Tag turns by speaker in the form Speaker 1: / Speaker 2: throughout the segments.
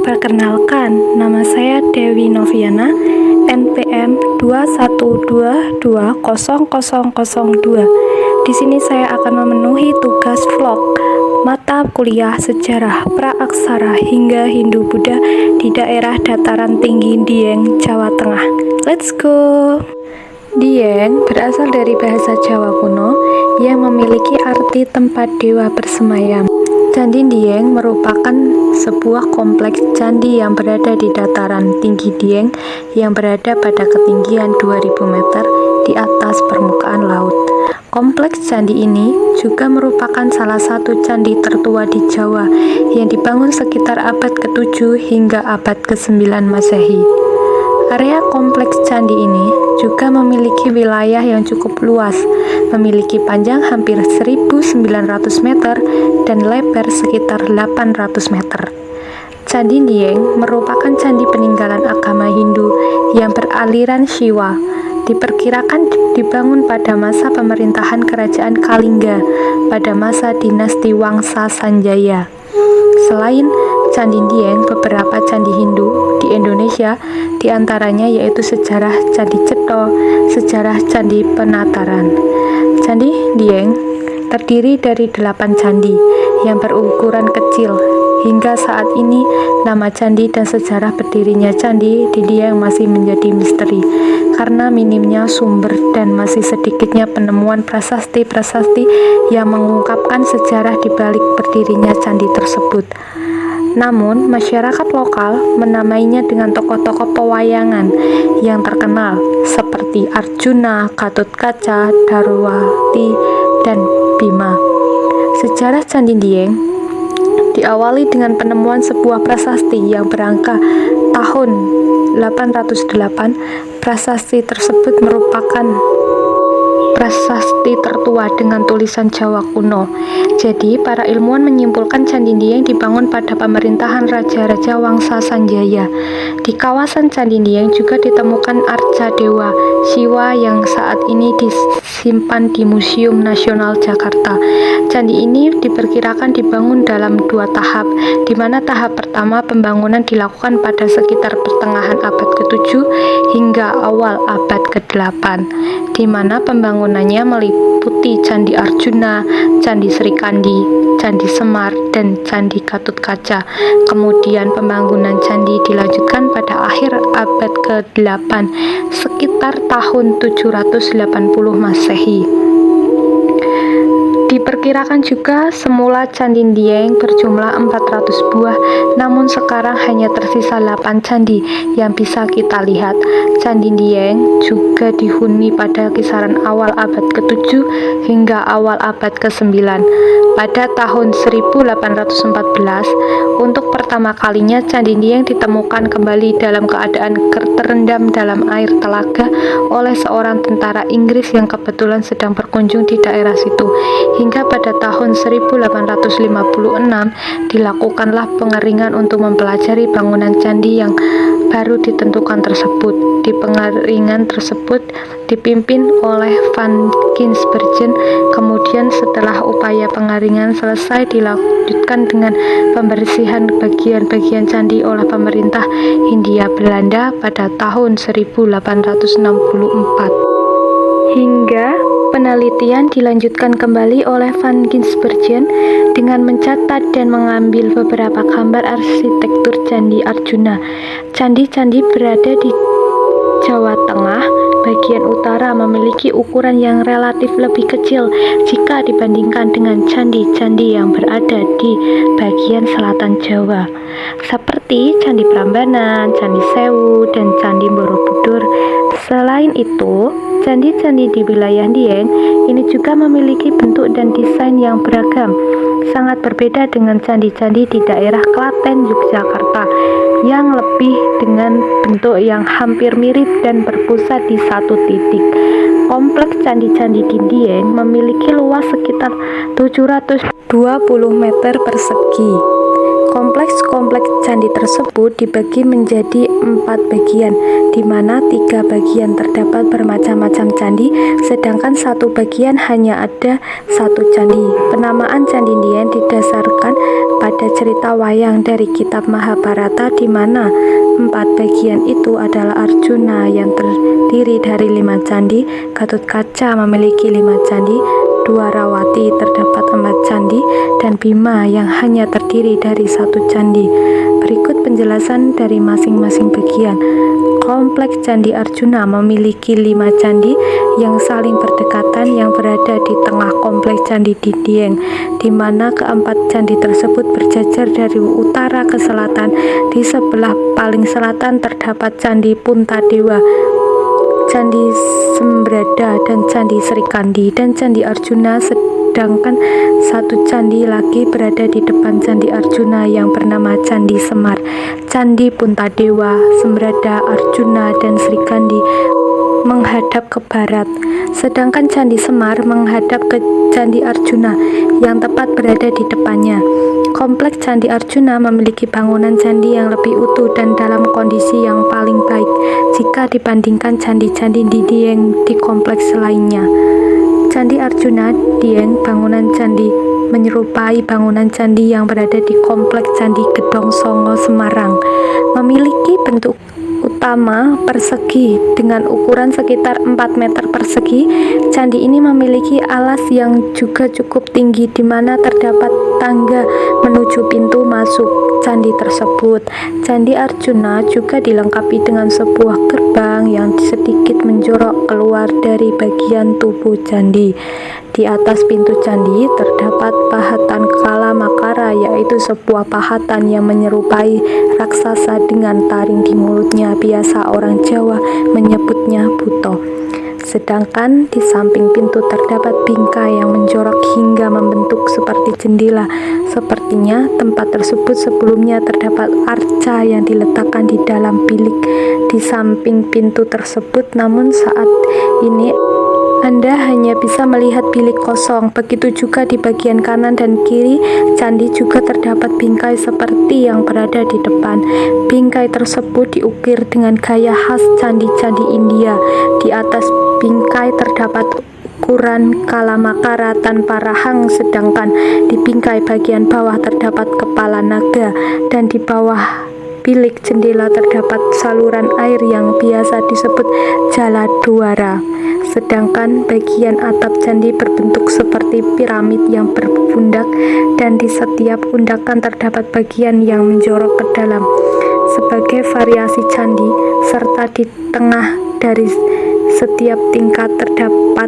Speaker 1: Perkenalkan, nama saya Dewi Noviana, NPM 212200002. Di sini saya akan memenuhi tugas vlog mata kuliah sejarah praaksara hingga Hindu-Buddha di daerah dataran tinggi Dieng, Jawa Tengah. Let's go! Dieng berasal dari bahasa Jawa kuno yang memiliki arti tempat dewa bersemayam. Candi Dieng merupakan sebuah kompleks candi yang berada di dataran tinggi Dieng yang berada pada ketinggian 2000 meter di atas permukaan laut. Kompleks candi ini juga merupakan salah satu candi tertua di Jawa yang dibangun sekitar abad ke-7 hingga abad ke-9 Masehi. Area kompleks candi ini juga memiliki wilayah yang cukup luas, memiliki panjang hampir 1.900 meter dan lebar sekitar 800 meter. Candi Dieng merupakan candi peninggalan agama Hindu yang beraliran Shiva. Diperkirakan dibangun pada masa pemerintahan Kerajaan Kalingga pada masa dinasti Wangsa Sanjaya. Selain Candi Dieng, beberapa candi Hindu di Indonesia diantaranya yaitu sejarah Candi Cetho, sejarah Candi Penataran. Candi Dieng terdiri dari 8 candi yang berukuran kecil. Hingga saat ini, nama candi dan sejarah berdirinya candi di Dieng masih menjadi misteri karena minimnya sumber dan masih sedikitnya penemuan prasasti-prasasti yang mengungkapkan sejarah di balik berdirinya candi tersebut. Namun, masyarakat lokal menamainya dengan tokoh-tokoh pewayangan yang terkenal seperti Arjuna, Gatotkaca, Darwati, dan Bima. Sejarah Candi Dieng diawali dengan penemuan sebuah prasasti yang berangka tahun 808. Prasasti tersebut merupakan prasasti tertua dengan tulisan Jawa kuno. Jadi, para ilmuwan menyimpulkan Candi Dieng dibangun pada pemerintahan Raja-Raja Wangsa Sanjaya. Di kawasan Candi Dieng juga ditemukan arca dewa Siwa yang saat ini disimpan di Museum Nasional Jakarta. Candi ini diperkirakan dibangun dalam 2 tahap, di mana tahap pertama pembangunan dilakukan pada sekitar pertengahan abad ke-7 hingga awal abad ke-8, di mana pembangunannya meliputi Candi Arjuna, Candi Srikandi, Candi Semar, dan Candi Gatotkaca. Kemudian pembangunan candi dilanjutkan pada akhir abad ke-8 sekitar tahun 780 Masehi. Diperkirakan juga semula Candi Dieng berjumlah 400 buah, namun sekarang hanya tersisa 8 candi yang bisa kita lihat. Candi Dieng juga dihuni pada kisaran awal abad ke-7 hingga awal abad ke-9. Pada tahun 1814, untuk pertama kalinya Candi Dieng ditemukan kembali dalam keadaan terendam dalam air telaga oleh seorang tentara Inggris yang kebetulan sedang berkunjung di daerah situ. Hingga pada tahun 1856 dilakukanlah pengeringan untuk mempelajari bangunan candi yang baru ditentukan tersebut. Di pengeringan tersebut dipimpin oleh Van Ginbergen. Kemudian setelah upaya pengeringan selesai, dilanjutkan dengan pembersihan bagian-bagian candi oleh pemerintah Hindia Belanda pada tahun 1864. Hingga penelitian dilanjutkan kembali oleh Van Ginbergen dengan mencatat dan mengambil beberapa gambar arsitektur Candi Arjuna. Candi-candi berada di Jawa Tengah bagian utara memiliki ukuran yang relatif lebih kecil jika dibandingkan dengan candi-candi yang berada di bagian selatan Jawa, seperti Candi Prambanan, Candi Sewu, dan Candi Borobudur. Selain itu, candi-candi di wilayah Dieng ini juga memiliki bentuk dan desain yang beragam, sangat berbeda dengan candi-candi di daerah Klaten, Yogyakarta yang lebih dengan bentuk yang hampir mirip dan berpusat di satu titik. Kompleks candi-candi di Dieng memiliki luas sekitar 720 meter persegi. Kompleks kompleks candi tersebut dibagi menjadi 4 bagian, di mana 3 bagian terdapat bermacam-macam candi, sedangkan 1 bagian hanya ada 1 candi. Penamaan Candi Dieng didasarkan pada cerita wayang dari kitab Mahabharata, di mana 4 bagian itu adalah Arjuna yang terdiri dari 5 candi, Gatotkaca memiliki 5 candi, Dwarawati terdapat 4 candi, dan Bima yang hanya terdiri dari 1 candi. Berikut penjelasan dari masing-masing bagian. Kompleks Candi Arjuna memiliki 5 candi yang saling berdekatan yang berada di tengah kompleks Candi Dieng, di mana keempat candi tersebut berjajar dari utara ke selatan. Di sebelah paling selatan terdapat Candi Puntadewa, Candi Sembrada, dan Candi Srikandi, dan Candi Arjuna, sedangkan 1 candi lagi berada di depan Candi Arjuna yang bernama Candi Semar. Candi Puntadewa, Sembrada, Arjuna, dan Srikandi menghadap ke barat, sedangkan Candi Semar menghadap ke Candi Arjuna yang tepat berada di depannya. Kompleks Candi Arjuna memiliki bangunan candi yang lebih utuh dan dalam kondisi yang paling baik jika dibandingkan candi-candi di Dieng di kompleks lainnya. Candi Arjuna Dieng, bangunan candi menyerupai bangunan candi yang berada di kompleks Candi Gedong Songo Semarang. Memiliki bentuk utama persegi dengan ukuran sekitar 4 meter persegi. Candi ini memiliki alas yang juga cukup tinggi, di mana terdapat tangga menuju pintu masuk candi tersebut. Candi Arjuna juga dilengkapi dengan sebuah gerbang yang sedikit menjorok keluar dari bagian tubuh candi. Di atas pintu candi terdapat pahatan Kalamakara, yaitu sebuah pahatan yang menyerupai raksasa dengan taring di mulutnya. Biasa orang Jawa menyebutnya buto. Sedangkan di samping pintu terdapat bingkai yang menjorok hingga membentuk seperti jendela. Sepertinya tempat tersebut sebelumnya terdapat arca yang diletakkan di dalam bilik di samping pintu tersebut, namun saat ini Anda hanya bisa melihat bilik kosong. Begitu juga di bagian kanan dan kiri candi juga terdapat bingkai seperti yang berada di depan. Bingkai tersebut diukir dengan gaya khas candi-candi India. Di atas bingkai terdapat ukuran Kalamakara tanpa rahang, sedangkan di bingkai bagian bawah terdapat kepala naga, dan di bawah bilik jendela terdapat saluran air yang biasa disebut Jaladwara. Sedangkan bagian atap candi berbentuk seperti piramid yang berpundak, dan di setiap pundakan terdapat bagian yang menjorok ke dalam. Sebagai variasi candi, serta di tengah dari setiap tingkat terdapat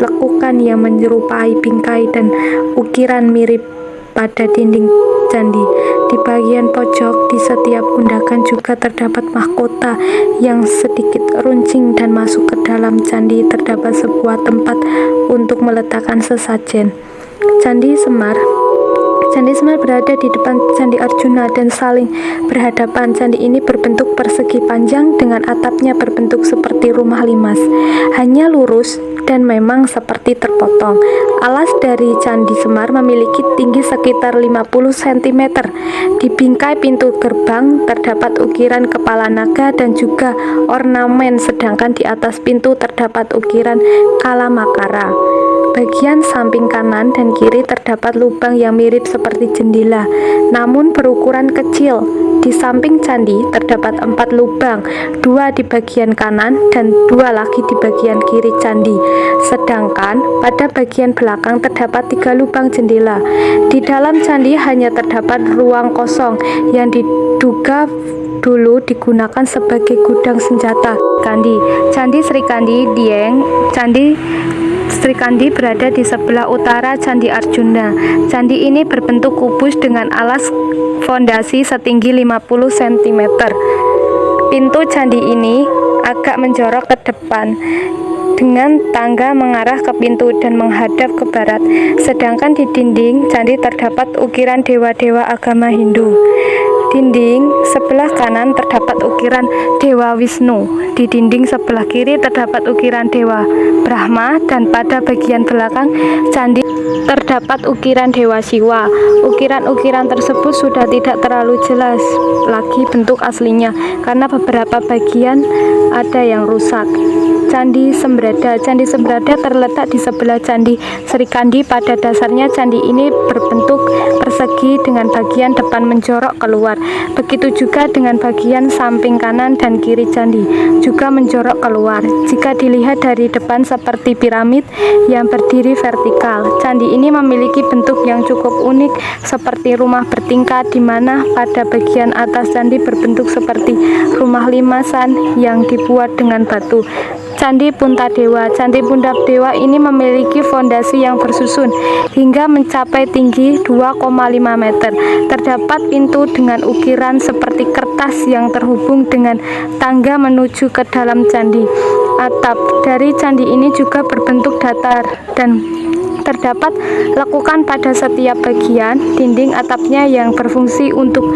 Speaker 1: lekukan yang menyerupai bingkai dan ukiran mirip pada dinding candi. Di bagian pojok di setiap pundakan juga terdapat mahkota yang sedikit runcing, dan masuk ke dalam candi terdapat sebuah tempat untuk meletakkan sesajen. Candi Semar berada di depan Candi Arjuna dan saling berhadapan. Candi ini berbentuk persegi panjang dengan atapnya berbentuk seperti rumah limas, hanya lurus dan memang seperti terpotong. Alas dari Candi Semar memiliki tinggi sekitar 50 cm. Di bingkai pintu gerbang terdapat ukiran kepala naga dan juga ornamen, sedangkan di atas pintu terdapat ukiran Kalamakara. Bagian samping kanan dan kiri terdapat lubang yang mirip seperti jendela, namun berukuran kecil. Di samping candi terdapat 4 lubang, 2 di bagian kanan dan 2 lagi di bagian kiri candi. Sedangkan pada bagian belakang terdapat 3 lubang jendela. Di dalam candi hanya terdapat ruang kosong yang diduga dulu digunakan sebagai gudang senjata. Candi Srikandi Dieng. Candi Srikandi berada di sebelah utara Candi Arjuna. Candi ini berbentuk kubus dengan alas fondasi setinggi 50 cm. Pintu candi ini agak menjorok ke depan dengan tangga mengarah ke pintu dan menghadap ke barat. Sedangkan di dinding candi terdapat ukiran dewa-dewa agama Hindu. dinding sebelah kanan terdapat ukiran Dewa Wisnu, di dinding sebelah kiri terdapat ukiran Dewa Brahma, dan pada bagian belakang candi terdapat ukiran Dewa Siwa. Ukiran-ukiran tersebut sudah tidak terlalu jelas lagi bentuk aslinya karena beberapa bagian ada yang rusak. Candi Sembrada. Candi Sembrada terletak di sebelah Candi Srikandi. Pada dasarnya candi ini berbentuk persegi dengan bagian depan menjorok keluar. Begitu juga dengan bagian samping kanan dan kiri candi juga menjorok keluar. Jika dilihat dari depan seperti piramid yang berdiri vertikal. Candi ini memiliki bentuk yang cukup unik seperti rumah bertingkat, di mana pada bagian atas candi berbentuk seperti rumah limasan yang dibuat dengan batu. Candi Puntadewa. Candi Puntadewa ini memiliki fondasi yang bersusun hingga mencapai tinggi 2,5 meter. Terdapat pintu dengan ukiran seperti kertas yang terhubung dengan tangga menuju ke dalam candi. Atap dari candi ini juga berbentuk datar dan terdapat lekukan pada setiap bagian dinding atapnya yang berfungsi untuk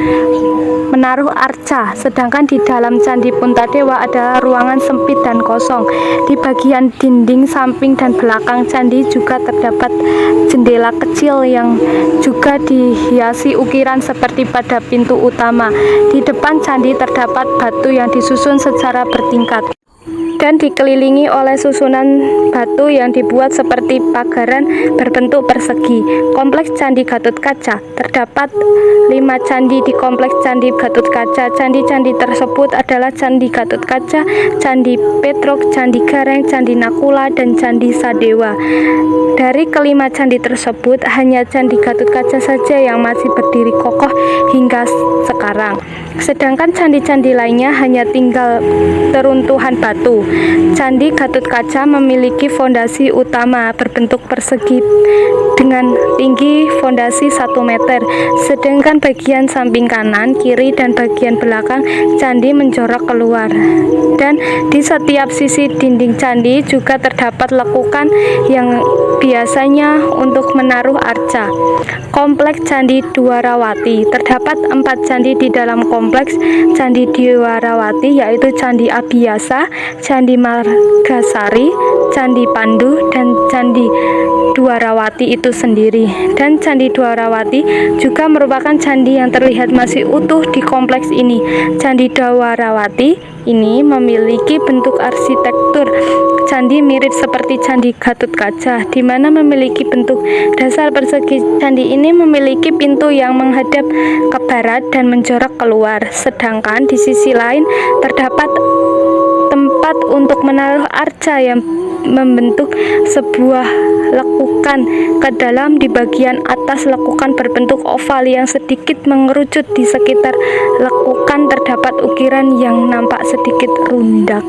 Speaker 1: menaruh arca. Sedangkan di dalam Candi Puntadewa ada ruangan sempit dan kosong. Di bagian dinding samping dan belakang candi juga terdapat jendela kecil yang juga dihiasi ukiran seperti pada pintu utama. Di depan candi terdapat batu yang disusun secara bertingkat dan dikelilingi oleh susunan batu yang dibuat seperti pagaran berbentuk persegi. Kompleks Candi Gatotkaca. Terdapat 5 candi di kompleks Candi Gatotkaca. Candi-candi tersebut adalah Candi Gatotkaca, Candi Petruk, Candi Gareng, Candi Nakula, dan Candi Sadewa. Dari kelima candi tersebut, hanya Candi Gatotkaca saja yang masih berdiri kokoh hingga sekarang. Sedangkan candi-candi lainnya hanya tinggal teruntuhan batu. Candi Gatotkaca memiliki fondasi utama berbentuk persegi dengan tinggi fondasi 1 meter. Sedangkan bagian samping kanan, kiri, dan bagian belakang candi menjorok keluar. Dan di setiap sisi dinding candi juga terdapat lekukan yang biasanya untuk menaruh arca. Kompleks Candi Dwarawati. Terdapat 4 candi di dalam kompleks Candi Dwarawati, yaitu Candi Abhiyasa, Candi Margasari, Candi Pandu, dan Candi Dwarawati itu sendiri. Dan Candi Dwarawati juga merupakan candi yang terlihat masih utuh di kompleks ini. Candi Dwarawati ini memiliki bentuk arsitektur candi mirip seperti Candi Gatotkaca, di mana memiliki bentuk dasar persegi. Candi ini memiliki pintu yang menghadap ke barat dan menjorok keluar. Sedangkan di sisi lain terdapat tempat untuk menaruh arca yang membentuk sebuah lekukan ke dalam. Di bagian atas lekukan berbentuk oval yang sedikit mengerucut. Di sekitar lekukan terdapat ukiran yang nampak sedikit rundak.